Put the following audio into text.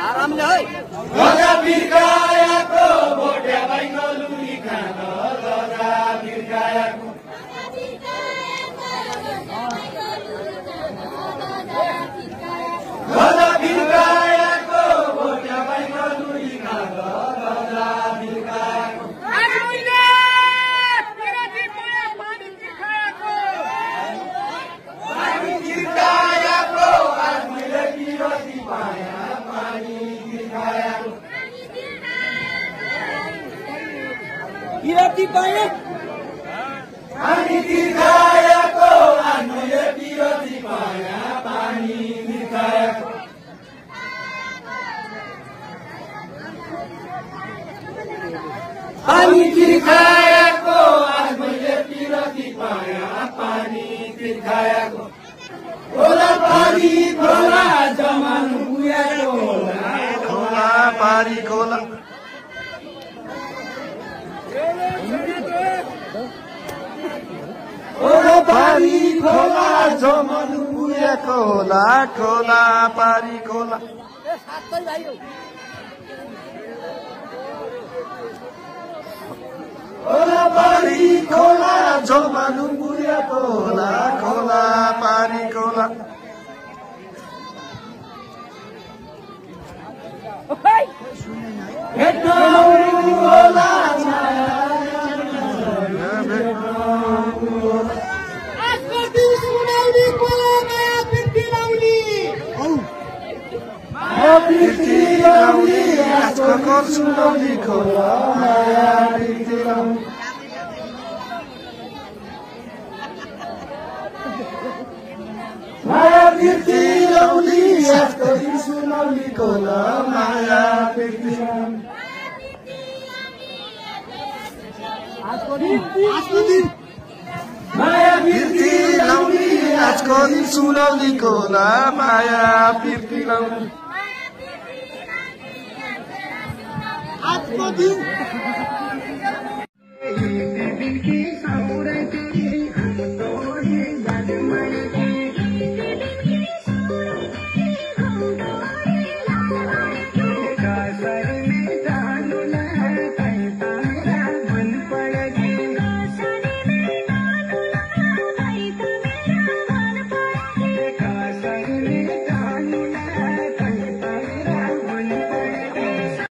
आरामले है गजा बिर्कायाको भोटे भाइको लुली खान गजा बिर्कायाको गजा बिर्कायाको भोटे भाइको लुली खान गजा बिर्कायाको पानी बिर्कायाको आज मैले बिरती पाया पानी बिर्कायाको बिरती पाए पानी बिर्कायाको आज मैले बिरती पाया पानी बिर्कायाको पानी बिर्कायाको आज मैले बिरती पाया पानी बिर्कायाको खोला पारी खोला जमान बुयाको खोला पारी खोला खोला पारी खोला जमान बुयाको होला खोला पारी खोला खोला पारी खोला जमान बुयाको होला खोला पारी खोला होला बिर्ती लाउली आजको कर सुनौली खोला माया बिर्ती लाउली माया बिर्ती लाउली आजको दिन सुनौली खोला माया बिर्ती लाउली माया बिर्ती लाउली आजको दिन सुनौली खोला माया बिर्ती लाउली आज को दिन